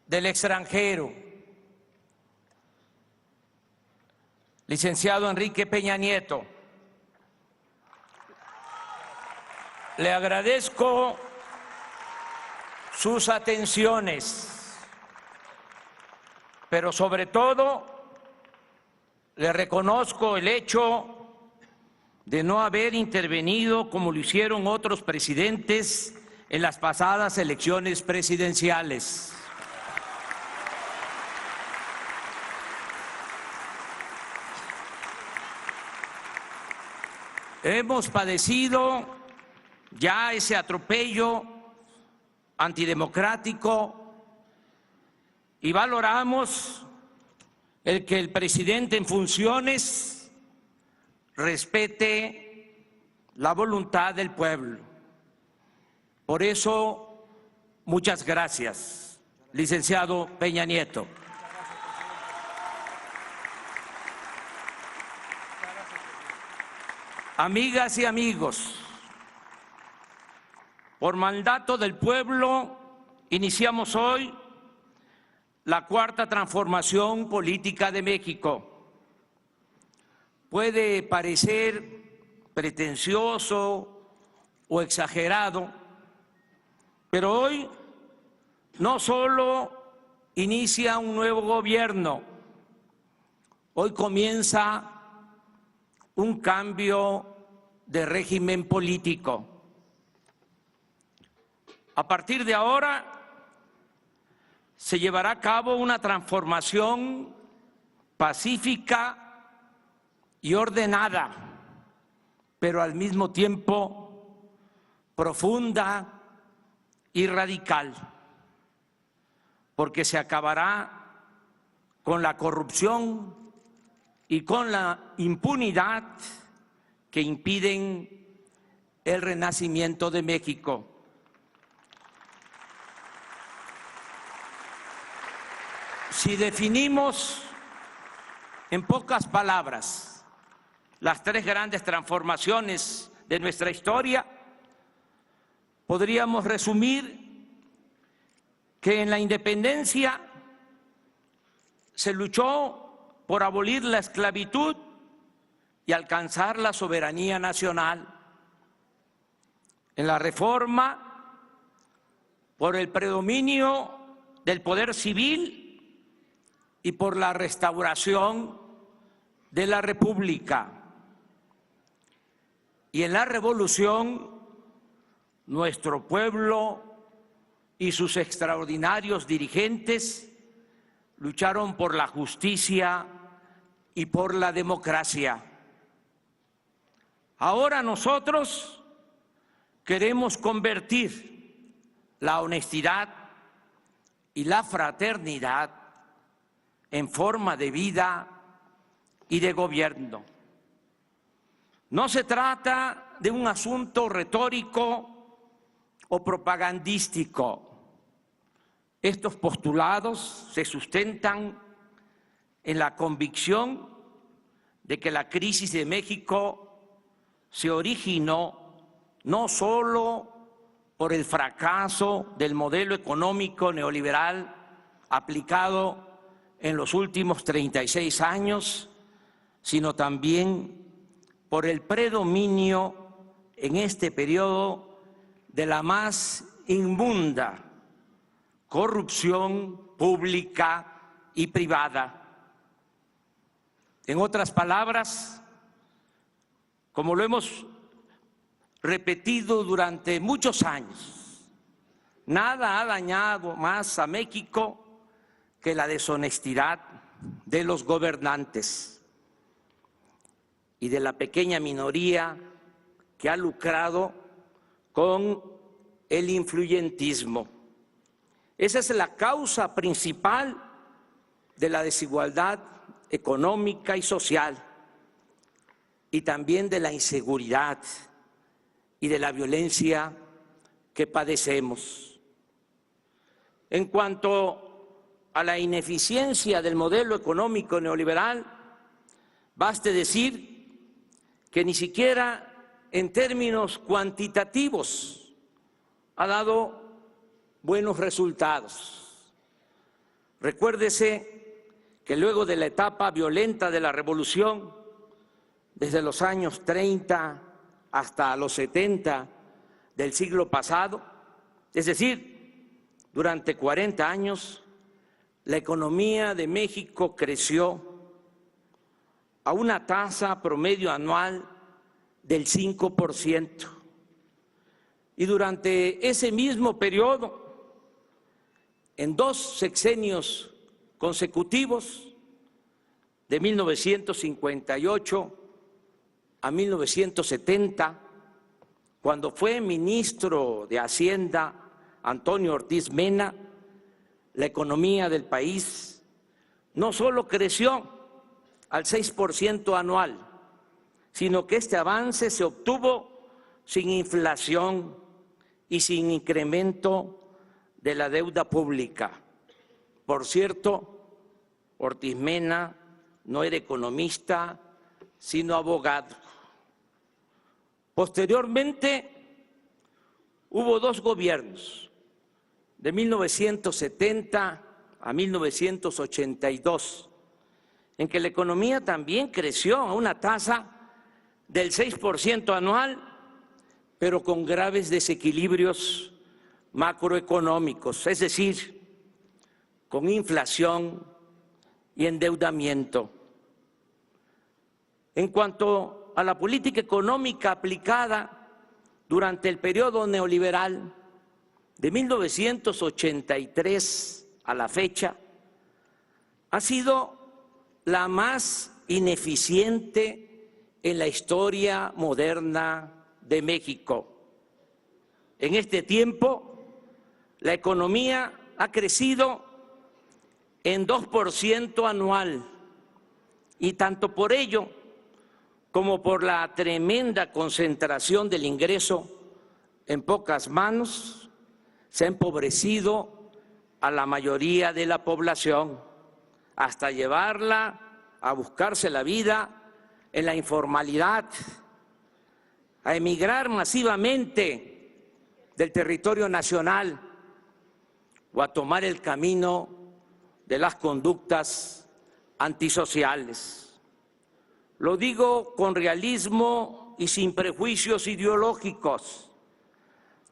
del extranjero, licenciado Enrique Peña Nieto, le agradezco sus atenciones, pero sobre todo le reconozco el hecho de no haber intervenido como lo hicieron otros presidentes en las pasadas elecciones presidenciales. Hemos padecido ya ese atropello antidemocrático y valoramos el que el presidente en funciones respete la voluntad del pueblo. Por eso, muchas gracias, licenciado Peña Nieto. Amigas y amigos, por mandato del pueblo, iniciamos hoy la cuarta transformación política de México. Puede parecer pretencioso o exagerado, pero hoy no solo inicia un nuevo gobierno, hoy comienza un cambio de régimen político. A partir de ahora se llevará a cabo una transformación pacífica y ordenada, pero al mismo tiempo profunda y radical, porque se acabará con la corrupción y con la impunidad que impiden el renacimiento de México. Si definimos en pocas palabras las tres grandes transformaciones de nuestra historia, podríamos resumir que en la independencia se luchó por abolir la esclavitud y alcanzar la soberanía nacional. En la reforma, por el predominio del poder civil y por la restauración de la República. Y en la revolución, nuestro pueblo y sus extraordinarios dirigentes lucharon por la justicia y por la democracia. Ahora nosotros queremos convertir la honestidad y la fraternidad en forma de vida y de gobierno. No se trata de un asunto retórico o propagandístico. Estos postulados se sustentan en la convicción de que la crisis de México se originó no solo por el fracaso del modelo económico neoliberal aplicado en los últimos 36 años, sino también por el predominio en este periodo de la más inmunda corrupción pública y privada. En otras palabras, como lo hemos repetido durante muchos años, nada ha dañado más a México que la deshonestidad de los gobernantes y de la pequeña minoría que ha lucrado con el influyentismo. Esa es la causa principal de la desigualdad económica y social, y también de la inseguridad y de la violencia que padecemos. En cuanto a la ineficiencia del modelo económico neoliberal, baste decir que ni siquiera en términos cuantitativos ha dado buenos resultados. Recuérdese que luego de la etapa violenta de la revolución, desde los años 30 hasta los 70 del siglo pasado, es decir, durante 40 años, la economía de México creció a una tasa promedio anual del 5%. Y durante ese mismo periodo, en 2 sexenios consecutivos, de 1958 a 1970, cuando fue ministro de Hacienda Antonio Ortiz Mena, la economía del país no solo creció al 6% anual, sino que este avance se obtuvo sin inflación y sin incremento de la deuda pública. Por cierto, Ortiz Mena no era economista, sino abogado. Posteriormente, hubo 2 gobiernos, de 1970 a 1982, en que la economía también creció a una tasa del 6% anual, pero con graves desequilibrios macroeconómicos, es decir, con inflación y endeudamiento. En cuanto a la política económica aplicada durante el periodo neoliberal, de 1983 a la fecha, ha sido la más ineficiente en la historia moderna de México. En este tiempo, la economía ha crecido en 2% anual, y tanto por ello como por la tremenda concentración del ingreso en pocas manos, se ha empobrecido a la mayoría de la población, hasta llevarla a buscarse la vida en la informalidad, a emigrar masivamente del territorio nacional o a tomar el camino de las conductas antisociales. Lo digo con realismo y sin prejuicios ideológicos.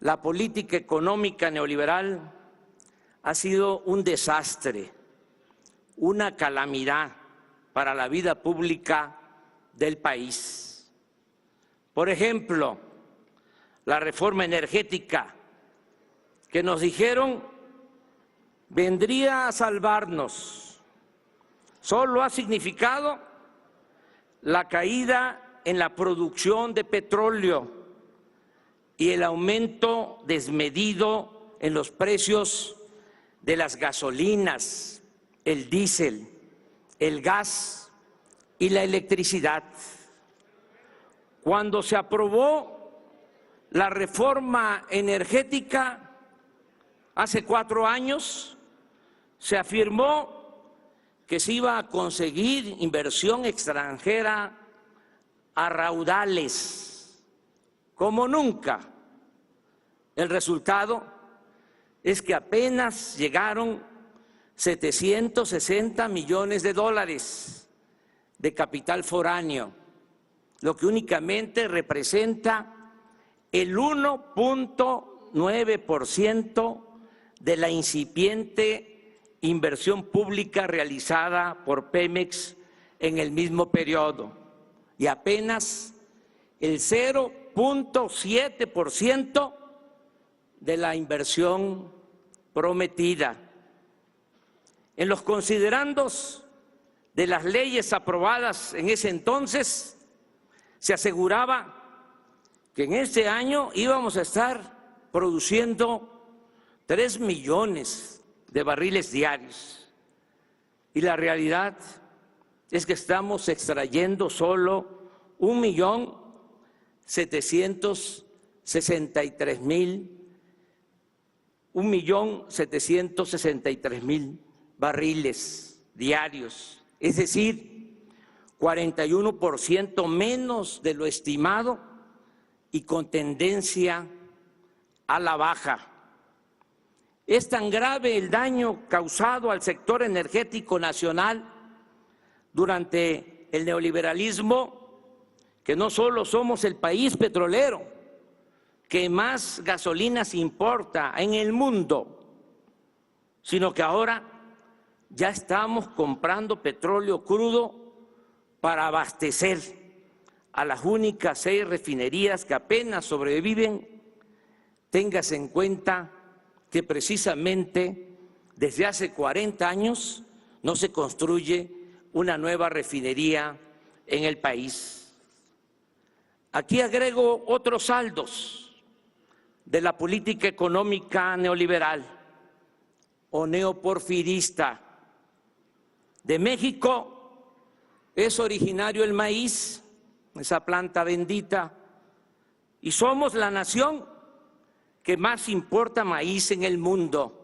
La política económica neoliberal ha sido un desastre, una calamidad para la vida pública del país. Por ejemplo, la reforma energética, que nos dijeron vendría a salvarnos, solo ha significado la caída en la producción de petróleo y el aumento desmedido en los precios de las gasolinas, el diésel, el gas y la electricidad. Cuando se aprobó la reforma energética hace 4 años, se afirmó que se iba a conseguir inversión extranjera a raudales, como nunca. El resultado es que apenas llegaron 760 millones de dólares de capital foráneo, lo que únicamente representa el 1.9% de la incipiente inversión pública realizada por Pemex en el mismo periodo, y apenas el 0.7% de la inversión prometida. En los considerandos de las leyes aprobadas en ese entonces, se aseguraba que en este año íbamos a estar produciendo 3 millones de barriles diarios, y la realidad es que estamos extrayendo solo 1.763.000 barriles diarios, es decir, 41% menos de lo estimado y con tendencia a la baja. Es tan grave el daño causado al sector energético nacional durante el neoliberalismo que no solo somos el país petrolero que más gasolinas importa en el mundo, sino que ahora ya estamos comprando petróleo crudo para abastecer a las únicas 6 refinerías que apenas sobreviven. Téngase en cuenta que precisamente desde hace 40 años no se construye una nueva refinería en el país. Aquí agrego otros saldos de la política económica neoliberal o neoporfirista. De México es originario el maíz, esa planta bendita, y somos la nación que más importa maíz en el mundo.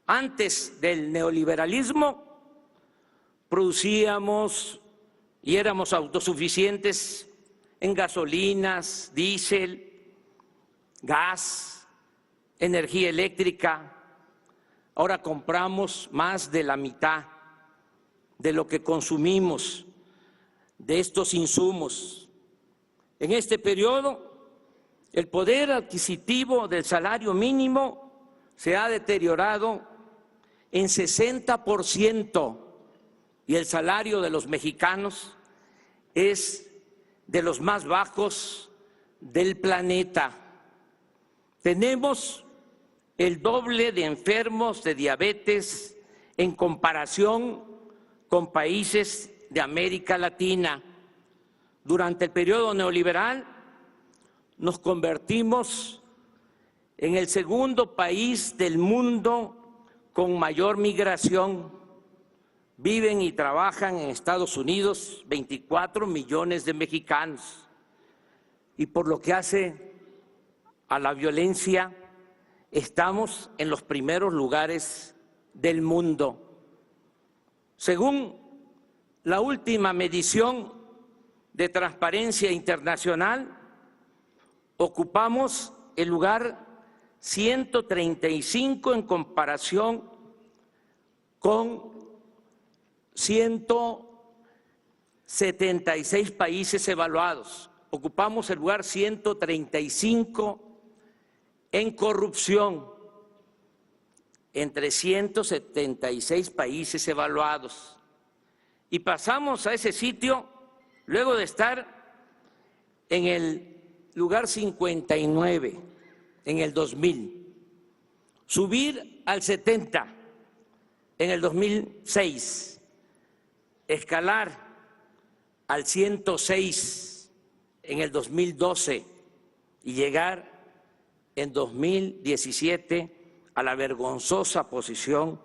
Antes del neoliberalismo producíamos y éramos autosuficientes en gasolinas, diésel, gas, energía eléctrica. Ahora compramos más de la mitad de lo que consumimos de estos insumos. En este periodo, el poder adquisitivo del salario mínimo se ha deteriorado en 60% y el salario de los mexicanos es de los más bajos del planeta. Tenemos el doble de enfermos de diabetes en comparación con países de América Latina. Durante el periodo neoliberal nos convertimos en el segundo país del mundo con mayor migración. Viven y trabajan en Estados Unidos 24 millones de mexicanos. Y por lo que hace a la violencia, estamos en los primeros lugares del mundo. Según la última medición de Transparencia Internacional, ocupamos el lugar 135 en comparación con 176 países evaluados. Ocupamos el lugar 135 en corrupción entre 176 países evaluados. Y pasamos a ese sitio luego de estar en el lugar 59 en el 2000, subir al 70 en el 2006, escalar al 106 en el 2012 y llegar en 2017 a la vergonzosa posición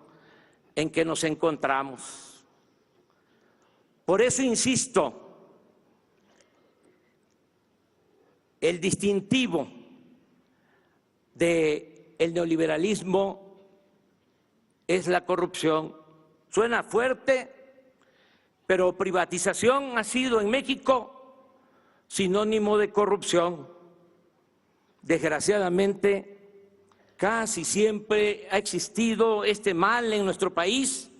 en que nos encontramos. Por eso insisto, el distintivo del neoliberalismo es la corrupción. Suena fuerte, pero privatización ha sido en México sinónimo de corrupción. Desgraciadamente, casi siempre ha existido este mal en nuestro país,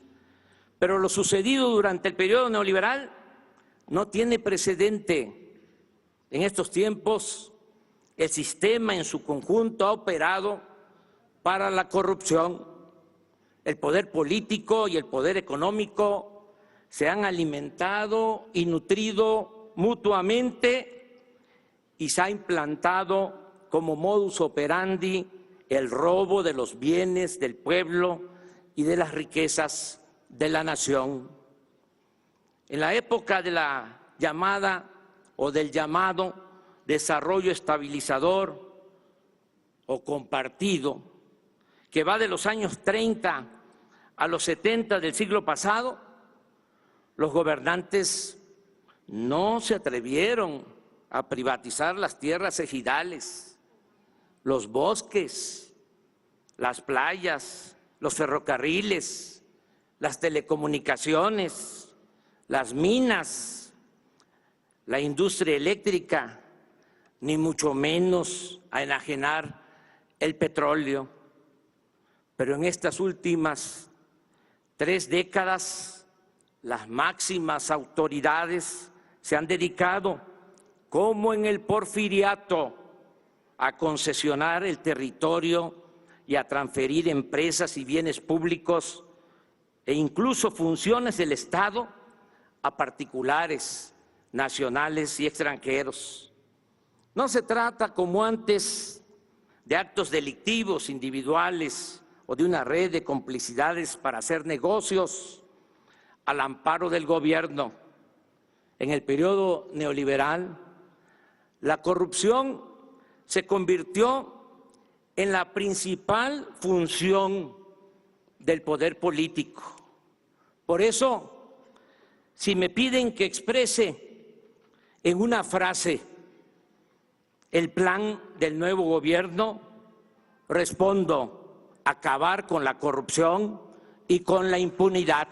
pero lo sucedido durante el periodo neoliberal no tiene precedente. En estos tiempos, el sistema en su conjunto ha operado para la corrupción. El poder político y el poder económico se han alimentado y nutrido mutuamente y se ha implantado como modus operandi el robo de los bienes del pueblo y de las riquezas de la nación. En la época de la llamada o del llamado desarrollo estabilizador o compartido, que va de los años 30 a los 70 del siglo pasado, los gobernantes no se atrevieron a privatizar las tierras ejidales, los bosques, las playas, los ferrocarriles, las telecomunicaciones, las minas, la industria Pero en estas últimas 3 décadas, las máximas autoridades se han dedicado, como en el Porfiriato, a concesionar el territorio y a transferir empresas y bienes públicos e incluso funciones del Estado a particulares, nacionales y extranjeros. No se trata, como antes, de actos delictivos individuales o de una red de complicidades para hacer negocios al amparo del gobierno. En el periodo neoliberal, la corrupción se convirtió en la principal función del poder político. Por eso, si me piden que exprese en una frase el plan del nuevo gobierno, respondo: acabar con la corrupción y con la impunidad.